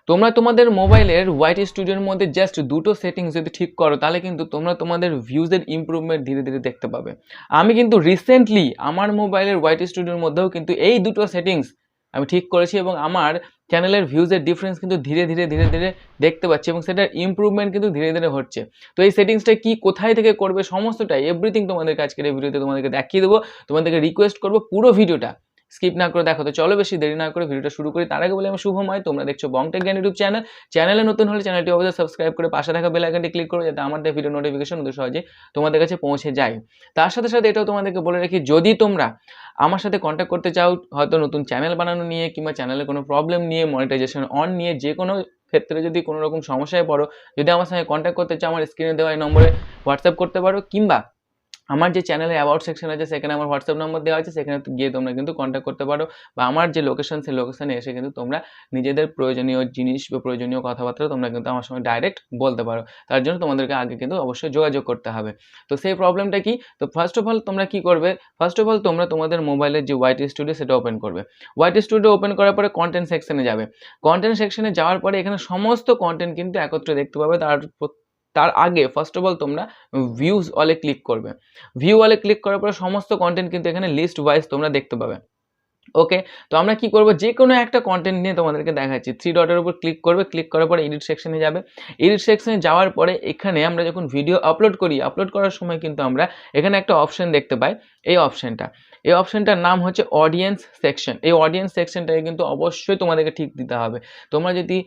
তোমরা তোমাদের মোবাইলের ওয়াইটি স্টুডিওর মধ্যে জাস্ট দুটো সেটিংস যদি ঠিক করো তাহলে কিন্তু তোমরা তোমাদের ভিউজের ইমপ্রুভমেন্ট ধীরে ধীরে দেখতে পাবে। আমি কিন্তু রিসেন্টলি আমার মোবাইলের ওয়াইটি স্টুডিওর মধ্যেও কিন্তু এই দুটো সেটিংস আমি ঠিক করেছি এবং আমার চ্যানেলের ভিউজের ডিফারেন্স কিন্তু ধীরে ধীরে ধীরে ধীরে দেখতে পাচ্ছি এবং সেটার ইমপ্রুভমেন্ট কিন্তু ধীরে ধীরে হচ্ছে। তো এই সেটিংসটা কি, কোথায় থেকে করবে, সমস্তটাই এভরিথিং তোমাদেরকে আজকের এই ভিডিওতে তোমাদেরকে দেখিয়ে দেবো। তোমাদেরকে রিকোয়েস্ট করবো পুরো ভিডিওটা স্কিপ না করে দেখো। তো চলো বেশি দেরি না করে ভিডিওটা শুরু করি। তার আগে বলে আমি শুভময়, তোমরা দেখছো বংটেক জ্ঞান ইউটিউব চ্যানেল। চ্যানেলে নতুন হলে চ্যানেলটি অবশ্যই সাবস্ক্রাইব করে পাশে থাকা বেল আইকনটি ক্লিক করো যাতে আমার ভিডিও নোটিফিকেশন অতি সহজে তোমাদের কাছে পৌঁছে যায়। তার সাথে সাথে এটাও তোমাদেরকে বলে রাখি, যদি তোমরা আমার সাথে কন্ট্যাক্ট করতে চাও হয়তো নতুন চ্যানেল বানানো নিয়ে কিংবা চ্যানেলে কোনো প্রবলেম নিয়ে, মনিটাইজেশন অন নিয়ে, যে কোনো ক্ষেত্রে যদি কোনো রকম সমস্যায় পড়ো, যদি আমার সঙ্গে কন্ট্যাক্ট করতে চাও আমার স্ক্রিনে দেওয়া এই নম্বরে হোয়াটসঅ্যাপ করতে পারো, কিংবা আমার যে চ্যানেলে অ্যাবাউট সেকশন আছে সেখানে আমার হোয়াটসঅ্যাপ নম্বর দেওয়া আছে, সেখানে গিয়ে তোমরা কিন্তু কন্ট্যাক্ট করতে পারো, বা আমার যে লোকেশন সেই লোকেশনে এসে কিন্তু তোমরা নিজেদের প্রয়োজনীয় জিনিস বা প্রয়োজনীয় কথাবার্তা তোমরা কিন্তু আমার সঙ্গে ডাইরেক্ট বলতে পারো। তার জন্য তোমাদেরকে আগে কিন্তু অবশ্যই যোগাযোগ করতে হবে। তো সেই প্রবলেমটা কি, তো ফার্স্ট অফ অল তোমরা কি করবে, ফার্স্ট অফ অল তোমরা তোমাদের মোবাইলের যে ওয়াইটি স্টুডিও সেটা ওপেন করবে। ওয়াইটি স্টুডিও ওপেন করার পরে কন্টেন্ট সেকশনে যাবে। কন্টেন্ট সেকশনে যাওয়ার পরে এখানে সমস্ত কন্টেন্ট কিন্তু একত্রে দেখতে পাবে। তার আগে ফার্স্ট অফ অল তোমরা ভিউজ অলে ক্লিক করবে। ভিউ ওয়ালে ক্লিক করার পরে সমস্ত কন্টেন্ট কিন্তু এখানে লিস্ট ওয়াইজ তোমরা দেখতে পাবে। ওকে, তো আমরা কি করব, যে কোনো একটা কন্টেন্ট নিয়ে তোমাদেরকে দেখাচ্ছি। থ্রি ডটের উপর ক্লিক করবে, ক্লিক করার পরে এডিট সেকশনে যাবে। এডিট সেকশনে যাওয়ার পরে এখানে আমরা যখন ভিডিও আপলোড করি, আপলোড করার সময় কিন্তু আমরা এখানে একটা অপশন দেখতে পাই। এই অপশনটার নাম হচ্ছে অডিয়েন্স সেকশন। এই অডিয়েন্স সেকশনটাকে কিন্তু অবশ্যই তোমাদেরকে ঠিক দিতে হবে। তোমরা যদি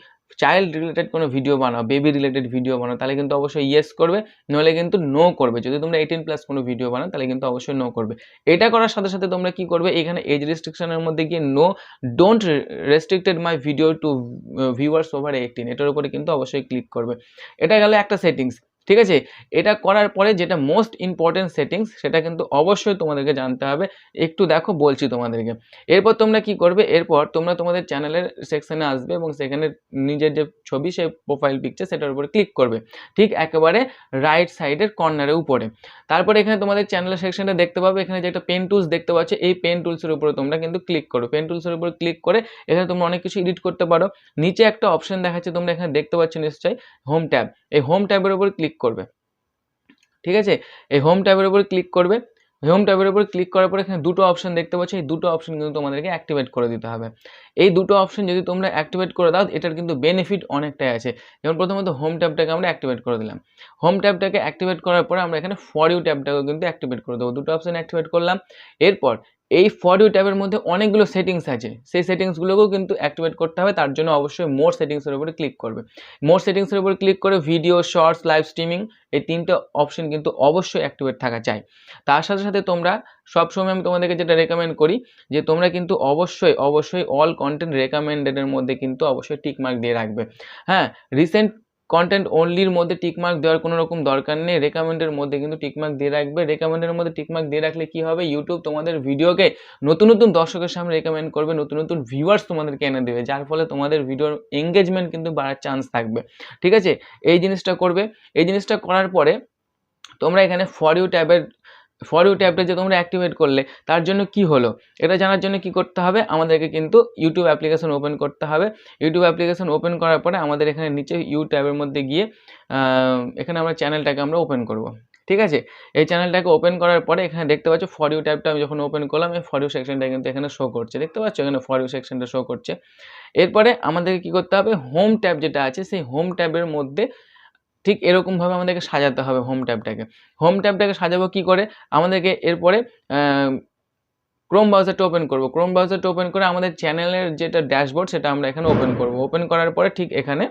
চাইল্ড রিলেটেড কোনো ভিডিও বানাও, বেবি রিলেটেড ভিডিও বানাও, তাহলে কিন্তু অবশ্যই ইয়েস করবে, নইলে কিন্তু নো করবে। যদি তোমরা 18+ কোনো ভিডিও বানাও তাহলে কিন্তু অবশ্যই নো করবে। এটা করার সাথে সাথে তোমরা কি করবে, এখানে এজ রেস্ট্রিকশনের মধ্যে গিয়ে no don't restricted my video to viewers over 18, এটার উপরে কিন্তু অবশ্যই ক্লিক করবে। এটা গেল একটা সেটিংস, ঠিক আছে। এটা করার পরে যেটা মোস্ট ইম্পর্টেন্ট সেটিংস সেটা কিন্তু অবশ্যই তোমাদেরকে জানতে হবে। একটু দেখো বলছি তোমাদেরকে। এরপর তোমরা কি করবে, এরপর তোমরা তোমাদের চ্যানেলের সেকশনে আসবে এবং সেখানে নিজের যে ছবি সেই প্রোফাইল পিকচার সেটার উপরে ক্লিক করবে, ঠিক একেবারে রাইট সাইডের কর্নারের উপরে। তারপরে এখানে তোমাদের চ্যানেলের সেকশনটা দেখতে পাবে, এখানে যে একটা পেন টুলস দেখতে পাচ্ছ, এই পেন টুলসের উপরে তোমরা কিন্তু ক্লিক করো। পেন টুলসের উপরে ক্লিক করে এখানে তোমরা অনেক কিছু এডিট করতে পারো। নিচে একটা অপশন দেখাচ্ছে, তোমরা এখানে দেখতে পাচ্ছ নিশ্চয়ই, হোম ট্যাব। এই হোম ট্যাবের উপর ক্লিক করবে, ঠিক আছে। এই হোম ট্যাবের উপর ক্লিক করবে। হোম ট্যাবের উপর ক্লিক করার পরে এখানে দুটো অপশন দেখতে পাচ্ছ, এই দুটো অপশন কিন্তু তোমাদেরকে অ্যাক্টিভেট করে দিতে হবে। এই দুটো অপশন যদি তোমরা অ্যাক্টিভেট করে দাও, এটার কিন্তু বেনিফিট অনেকটাই আছে। যেমন প্রথমত হোম ট্যাবটাকে আমরা অ্যাক্টিভেট করে দিলাম। হোম ট্যাবটাকে অ্যাক্টিভেট করার পরে আমরা এখানে ফর ইউ ট্যাবটাকেও কিন্তু অ্যাক্টিভেট করে দেবো। দুটো অপশন অ্যাক্টিভেট করলাম। এরপর এই ফর ইউ ট্যাবের মধ্যে অনেকগুলো সেটিংস আছে, সেই সেটিংসগুলোকেও কিন্তু অ্যাক্টিভেট করতে হবে। তার জন্য অবশ্যই মোর সেটিংসের উপরে ক্লিক করবে। মোর সেটিংসের উপরে ক্লিক করে ভিডিও, শর্টস, লাইভ স্ট্রিমিং, এই তিনটে অপশন কিন্তু অবশ্যই অ্যাক্টিভেট থাকা চাই। তার সাথে সাথে তোমরা সবসময় আমি তোমাদেরকে যেটা রেকমেন্ড করি, যে তোমরা কিন্তু অবশ্যই অবশ্যই অল কন্টেন্ট রেকমেন্ডেডের মধ্যে কিন্তু অবশ্যই টিকমার্ক দিয়ে রাখবে। হ্যাঁ, রিসেন্ট কন্টেন্ট অনলির মধ্যে টিকমার্ক দেওয়ার কোনো রকম দরকার নেই, রেকমেন্ডের মধ্যে কিন্তু টিকমার্ক দিয়ে রাখবে। রেকমেন্ডের মধ্যে টিকমার্ক দিয়ে রাখলে কি হবে, ইউটিউব তোমাদের ভিডিওকে নতুন নতুন দর্শকের সামনে রেকমেন্ড করবে, নতুন নতুন ভিউয়ার্স তোমাদেরকে এনে দেবে, যার ফলে তোমাদের ভিডিওর এঙ্গেজমেন্ট কিন্তু বাড়ার চান্স থাকবে, ঠিক আছে। এই জিনিসটা করবে। এই জিনিসটা করার পরে তোমরা এখানে ফর ইউ ট্যাবটা যে তোমরা অ্যাক্টিভেট করলে তার জন্য কি হলো, এটা জানার জন্য কি করতে হবে, আমাদেরকে কিন্তু ইউটিউব অ্যাপ্লিকেশন ওপেন করতে হবে। ইউটিউব অ্যাপ্লিকেশন ওপেন করার পরে আমাদের এখানে নিচে ইউ ট্যাবের মধ্যে গিয়ে এখানে আমরা চ্যানেলটাকে আমরা ওপেন করব, ঠিক আছে। এই চ্যানেলটাকে ওপেন করার পরে এখানে দেখতে পাচ্ছ ফর ইউ ট্যাবটা আমি যখন ওপেন করলাম, এই ফর ইউ সেকশনটা কিন্তু এখানে শো করছে, দেখতে পাচ্ছ এখানে ফর ইউ সেকশনটা শো করছে। এরপরে আমাদেরকে কি করতে হবে, হোম ট্যাব যেটা আছে সেই হোম ট্যাবের মধ্যে ঠিক এরকমভাবে আমাদেরকে সাজাতে হবে হোম ট্যাবটাকে। হোম ট্যাবটাকে সাজাবো কি করে, আমাদেরকে এরপরে ক্রোম ব্রাউজারটা ওপেন করব। ক্রোম ব্রাউজারটা ওপেন করে আমাদের চ্যানেলের যেটা ড্যাশবোর্ড সেটা আমরা এখানে ওপেন করব। ওপেন করার পরে ঠিক এখানে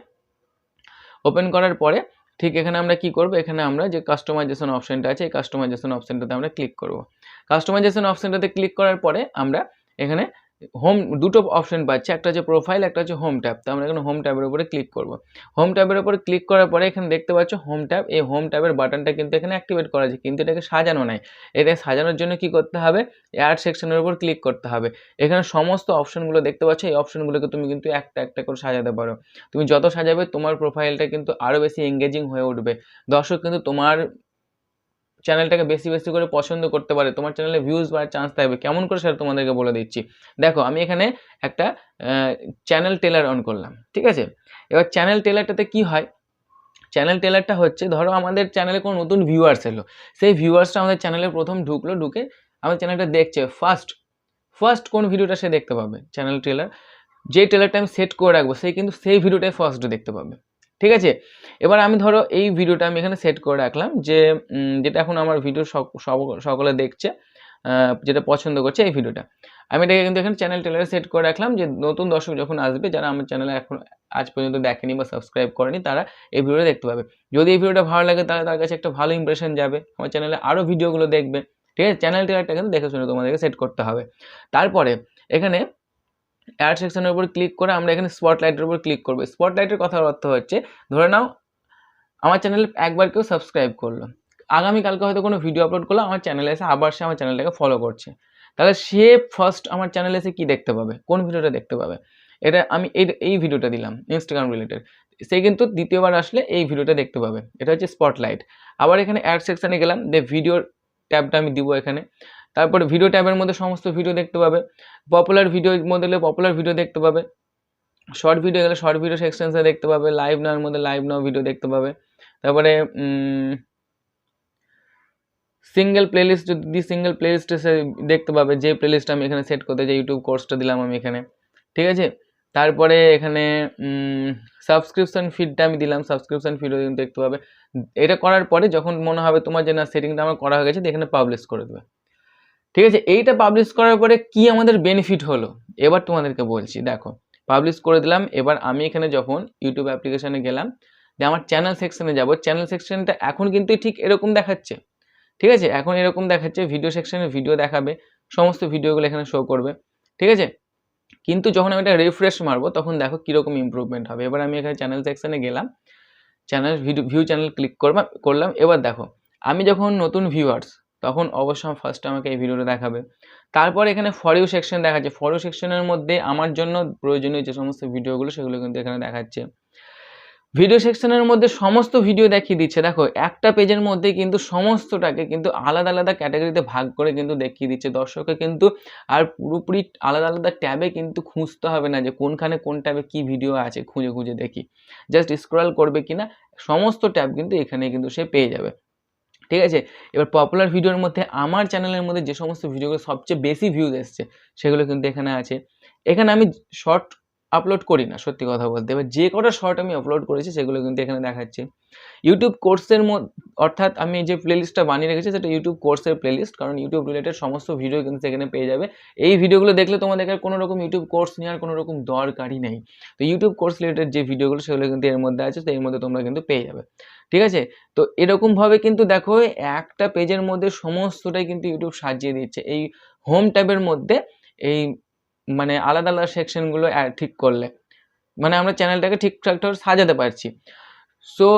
আমরা কি করব, এখানে আমরা যে কাস্টমাইজেশন অপশনটা আছে এই কাস্টমাইজেশন অপশনটাতে আমরা ক্লিক করব। কাস্টমাইজেশন অপশনটাতে ক্লিক করার পরে আমরা এখানে দুটো অপশন পাচ্ছি, একটা হচ্ছে প্রোফাইল, একটা হচ্ছে হোম ট্যাব। তো আমরা এখানে হোম ট্যাবের উপরে ক্লিক করব। হোম ট্যাবের উপরে ক্লিক করার পরে এখানে দেখতে পাচ্ছ হোম ট্যাব। এই হোম ট্যাবের বাটনটা কিন্তু এখানে অ্যাক্টিভেট করা আছে, কিন্তু এটাকে সাজানো নাই। এটা সাজানোর জন্য কি করতে হবে, অ্যাড সেকশনের উপর ক্লিক করতে হবে। এখানে সমস্ত অপশনগুলো দেখতে পাচ্ছ, এই অপশনগুলোকে তুমি কিন্তু একটা একটা করে সাজাতে পারো। তুমি যত সাজাবে তোমার প্রোফাইলটা কিন্তু আরও বেশি এঙ্গেজিং হয়ে উঠবে। দর্শক কিন্তু তোমার চ্যানেলটাকে বেশি বেশি করে পছন্দ করতে পারে, তোমার চ্যানেলে ভিউজ বাড়ার চান্স থাকবে। কেমন করে সেটা তোমাদেরকে বলে দিচ্ছি। দেখো আমি এখানে একটা চ্যানেল টেলার অন করলাম, ঠিক আছে। এবার চ্যানেল টেলারটাতে কি হয়, চ্যানেল টেলারটা হচ্ছে ধরো আমাদের চ্যানেলে কোনো নতুন ভিউয়ার্স এলো, সেই ভিউয়ার্সটা আমাদের চ্যানেলে প্রথম ঢুকলো, ঢুকে আমাদের চ্যানেলটা দেখছে, ফার্স্ট কোন ভিডিওটা সে দেখতে পাবে, চ্যানেল টেলার যে টেলারটা আমি সেট করে রাখবো সে কিন্তু সেই ভিডিওটাই ফার্স্ট দেখতে পাবে, ঠিক আছে। এবার আমি ধরো এই ভিডিওটা আমি এখানে সেট করে রাখলাম যে যেটা এখন আমার ভিডিও সকলে দেখছে, যেটা পছন্দ করছে এই ভিডিওটা, আমি এটাকে কিন্তু এখানে চ্যানেল টেলারে সেট করে রাখলাম যে নতুন দর্শক যখন আসবে, যারা আমার চ্যানেলে এখন আজ পর্যন্ত দেখেনি বা সাবস্ক্রাইব করেনি, তারা এই ভিডিওটা দেখতে পাবে। যদি এই ভিডিওটা ভালো লাগে তাহলে তার কাছে একটা ভালো ইমপ্রেশন যাবে, আমার চ্যানেলে আরও ভিডিওগুলো দেখবে, ঠিক আছে। চ্যানেল টেলারটা কিন্তু দেখে শুনে তোমাদেরকে সেট করতে হবে। তারপরে এখানে অ্যাড সেকশনের উপর ক্লিক করে আমরা এখানে স্পটলাইটের উপর ক্লিক করবো। স্পটলাইটের কথার অর্থ হচ্ছে, ধরে নাও আমার চ্যানেলে একবার কেউ সাবস্ক্রাইব করলো, আগামীকালকে হয়তো কোনো ভিডিও আপলোড করলো, আমার চ্যানেলে এসে আবার সে আমার চ্যানেলটাকে ফলো করছে, তাহলে সে ফার্স্ট আমার চ্যানেলে এসে কী দেখতে পাবে, কোন ভিডিওটা দেখতে পাবে, এটা আমি এই ভিডিওটা দিলাম ইনস্টাগ্রাম রিলেটেড, সে কিন্তু দ্বিতীয়বার আসলে এই ভিডিওটা দেখতে পাবে, এটা হচ্ছে স্পটলাইট। আবার এখানে অ্যাড সেকশানে গেলাম, ভিডিও ট্যাবটা আমি দিব এখানে, তারপরে ভিডিও ট্যাবের মধ্যে সমস্ত ভিডিও দেখতে পাবে, পপুলার ভিডিওর মধ্যে গেলে পপুলার ভিডিও দেখতে পাবে, শর্ট ভিডিও গেলে শর্ট ভিডিও সেকশনসে দেখতে পাবে, লাইভ নাওর মধ্যে লাইভ নাও ভিডিও দেখতে পাবে, তারপরে সিঙ্গেল প্লেলিস্ট যদি সিঙ্গেল প্লেলিস্টে দেখতে পাবে, যে প্লেলিস্টটা আমি এখানে সেট করতে চাই, ইউটিউব কোর্সটা দিলাম আমি এখানে, ঠিক আছে। তারপরে এখানে সাবস্ক্রিপশন ফিডটা আমি দিলাম, সাবস্ক্রিপশন ফিডও কিন্তু দেখতে পাবে। এটা করার পরে যখন মনে হবে তোমার যে না সেটিংটা আমার করা হয়ে গেছে, এখানে পাবলিশ করে দেবে, ঠিক আছে। এইটা পাবলিশ করার পরে কি আমাদের বেনিফিট হলো এবার তোমাদেরকে বলছি। দেখো পাবলিশ করে দিলাম, এবার আমি এখানে যখন ইউটিউব অ্যাপ্লিকেশানে গেলাম, যে আমার চ্যানেল সেকশনে যাব, চ্যানেল সেকশনটা এখন কিন্তু ঠিক এরকম দেখাচ্ছে, ঠিক আছে। এখন এরকম দেখাচ্ছে, ভিডিও সেকশনে ভিডিও দেখাবে, সমস্ত ভিডিওগুলো এখানে শো করবে, ঠিক আছে। কিন্তু যখন আমি এটা রিফ্রেশ মারবো তখন দেখো কীরকম ইমপ্রুভমেন্ট হবে। এবার আমি এখানে চ্যানেল সেকশনে গেলাম, চ্যানেল ভিউ চ্যানেল ক্লিক করলাম। এবার দেখো আমি যখন নতুন ভিউয়ার্স, তখন অবশ্যই ফার্স্ট আমাকে এই ভিডিওটা দেখাবে। তারপর এখানে ফর ইউ সেকশন দেখাচ্ছে, ফর ইউ সেকশনের মধ্যে আমার জন্য প্রয়োজনীয় যে সমস্ত ভিডিওগুলো সেগুলো কিন্তু এখানে দেখাচ্ছে। ভিডিও সেকশনের মধ্যে সমস্ত ভিডিও দেখিয়ে দিচ্ছে। দেখো একটা পেজের মধ্যে কিন্তু সমস্তটাকে কিন্তু আলাদা আলাদা ক্যাটাগরিতে ভাগ করে কিন্তু দেখিয়ে দিচ্ছে দর্শককে, কিন্তু আর পুরোপুরি আলাদা আলাদা ট্যাবে কিন্তু খুঁজতে হবে না যে কোনখানে কোন ট্যাবে কি ভিডিও আছে, খুঁজে খুঁজে দেখি, জাস্ট স্ক্রল করবে কিনা সমস্ত ট্যাব কিন্তু এখানে কিন্তু সে পেয়ে যাবে, ঠিক আছে। এবার পপুলার ভিডিওর মধ্যে আমার চ্যানেলের মধ্যে যে সমস্ত ভিডিওগুলো সবচেয়ে বেশি ভিউজ এসছে সেগুলো কিন্তু এখানে আছে। এখানে আমি শর্ট আপলোড করি না সত্যি কথা বলতে, এবার যে কটা শর্ট আমি আপলোড করেছি সেগুলো কিন্তু এখানে দেখাচ্ছে। ইউটিউব কোর্সের অর্থাৎ আমি যে প্লেলিস্টটা বানিয়ে রেখেছি সেটা ইউটিউব কোর্সের প্লেলিস্ট, কারণ ইউটিউব রিলেটেড সমস্ত ভিডিও কিন্তু সেখানে পেয়ে যাবে। এই ভিডিওগুলো দেখলে তোমাদের কোনো রকম ইউটিউব কোর্স নেওয়ার কোনো রকম দরকারই নেই। তো ইউটিউব কোর্স রিলেটেড যে ভিডিওগুলো সেগুলো কিন্তু এর মধ্যে আছে, তো এর মধ্যে তোমরা কিন্তু পেয়ে যাবে, ঠিক আছে। তো এরকমভাবে কিন্তু দেখো একটা পেজের মধ্যে সমস্তটাই কিন্তু ইউটিউব সাজিয়ে দিচ্ছে। এই হোম ট্যাবের মধ্যে এই মানে আলাদা আলাদা সেকশনগুলো ঠিক করলে মানে আমরা চ্যানেলটাকে ঠিকঠাকভাবে সাজাতে পারছি। সো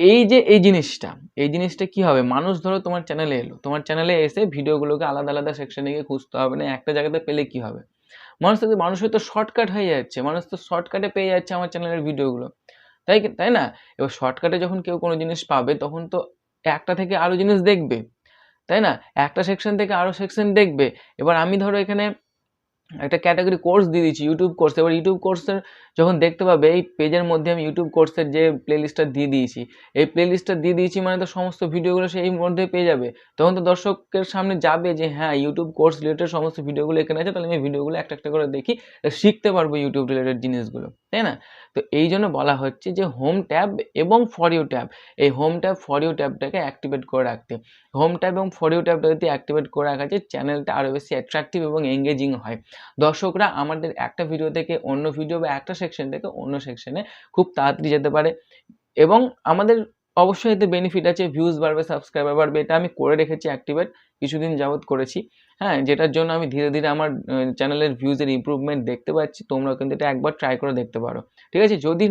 এই জিনিসটা কি হবে, মানুষ ধরো তোমার চ্যানেলে এলো, তোমার চ্যানেলে এসে ভিডিওগুলোকে আলাদা আলাদা সেকশনে গিয়ে খুঁজতে হবে না, একটা জায়গাতে পেলে কি হবে, মানুষের তো শর্টকাট হয়ে যাচ্ছে, মানুষ তো শর্টকাটে পেয়ে যাচ্ছে আমার চ্যানেলের ভিডিওগুলো, তাই না। এবার শর্টকাটে যখন কেউ কোনো জিনিস পাবে তখন তো একটা থেকে আরও জিনিস দেখবে, তাই না, একটা সেকশন থেকে আরও সেকশন দেখবে। এবার আমি ধরো এখানে একটা ক্যাটাগরি কোর্স দিয়ে দিচ্ছি, ইউটিউব কোর্স। এবার ইউটিউব কোর্সের যখন দেখতে পাবে এই পেজের মধ্যে আমি ইউটিউব কোর্সের যে প্লেলিস্টটা দিয়ে দিয়েছি, এই প্লেলিস্টটা দিয়ে দিয়েছি মানে তো সমস্ত ভিডিওগুলো সেই মধ্যে পেয়ে যাবে, তখন তো দর্শকের সামনে যাবে যে হ্যাঁ ইউটিউব কোর্স রিলেটেড সমস্ত ভিডিওগুলো এখানে আছে, তাহলে আমি ভিডিওগুলো একটা একটা করে দেখি, শিখতে পারবো ইউটিউব রিলেটেড জিনিসগুলো, তাই না। তো এই জন্য বলা হচ্ছে যে হোম ট্যাব এবং ফর ইউ ট্যাব, এই হোম ট্যাব ফর ইউ ট্যাবটাকে অ্যাক্টিভেট করে রাখতে। হোম ট্যাব এবং ফর ইউ ট্যাবটা যদি অ্যাক্টিভেট করে রাখা যায়, চ্যানেলটা আরও বেশি অ্যাট্রাকটিভ এবং এঙ্গেজিং হয়। দর্শকরা আমাদের একটা ভিডিও থেকে অন্য ভিডিও বা একটা সেকশন থেকে অন্য সেকশনে খুব তাড়াতাড়ি যেতে পারে, এবং আমাদের অবশ্যই এতে বেনিফিট আছে, ভিউজ বাড়বে, সাবস্ক্রাইবার বাড়বে। এটা আমি করে রেখেছি অ্যাক্টিভেট, কিছুদিন যাবত করেছি, হ্যাঁ, যেটার জন্য আমি ধীরে ধীরে আমার চ্যানেলের ভিউজের ইমপ্রুভমেন্ট দেখতে পাচ্ছি। তোমরাও কিন্তু এটা একবার ট্রাই করে দেখতে পারো, ঠিক আছে। যদি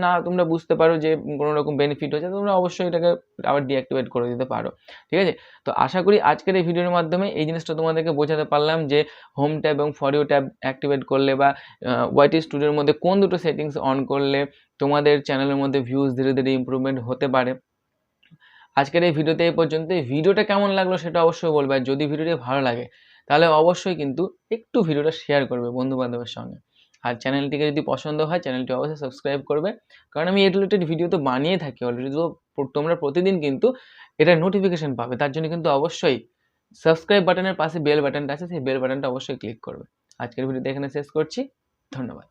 না তোমরা বুঝতে পারো যে কোনো রকম বেনিফিট হচ্ছে, তোমরা অবশ্যই এটাকে আবার ডিঅ্যাক্টিভেট করে দিতে পারো, ঠিক আছে। তো আশা করি আজকের এই ভিডিওর মাধ্যমে এই জিনিসটা তোমাদেরকে বোঝাতে পারলাম যে হোম ট্যাব এবং ফর ইউ ট্যাব অ্যাক্টিভেট করলে বা ওয়াইটি স্টুডিওর মধ্যে কোন দুটো সেটিংস অন করলে তোমাদের চ্যানেলের মধ্যে ভিউজ ধীরে ধীরে ইমপ্রুভমেন্ট হতে পারে। আজকের এই ভিডিওতে এই পর্যন্ত। এই ভিডিওটা কেমন লাগলো সেটা অবশ্যই বলবে, আর যদি ভিডিওটি ভালো লাগে তাহলে অবশ্যই কিন্তু একটু ভিডিওটা শেয়ার করবে বন্ধু বান্ধবের সঙ্গে। আর চ্যানেলটিকে যদি পছন্দ হয় চ্যানেলটি অবশ্যই সাবস্ক্রাইব করবে, কারণ আমি এই রিলেটেড ভিডিও তো বানিয়ে থাকি অলরেডি। তো তোমরা প্রতিদিন কিন্তু এটার নোটিফিকেশন পাবে, তার জন্য কিন্তু অবশ্যই সাবস্ক্রাইব বাটনের পাশে বেল বাটনটা আছে, সেই বেল বাটনটা অবশ্যই ক্লিক করবে। আজকের ভিডিওতে এখানে শেষ করছি, ধন্যবাদ।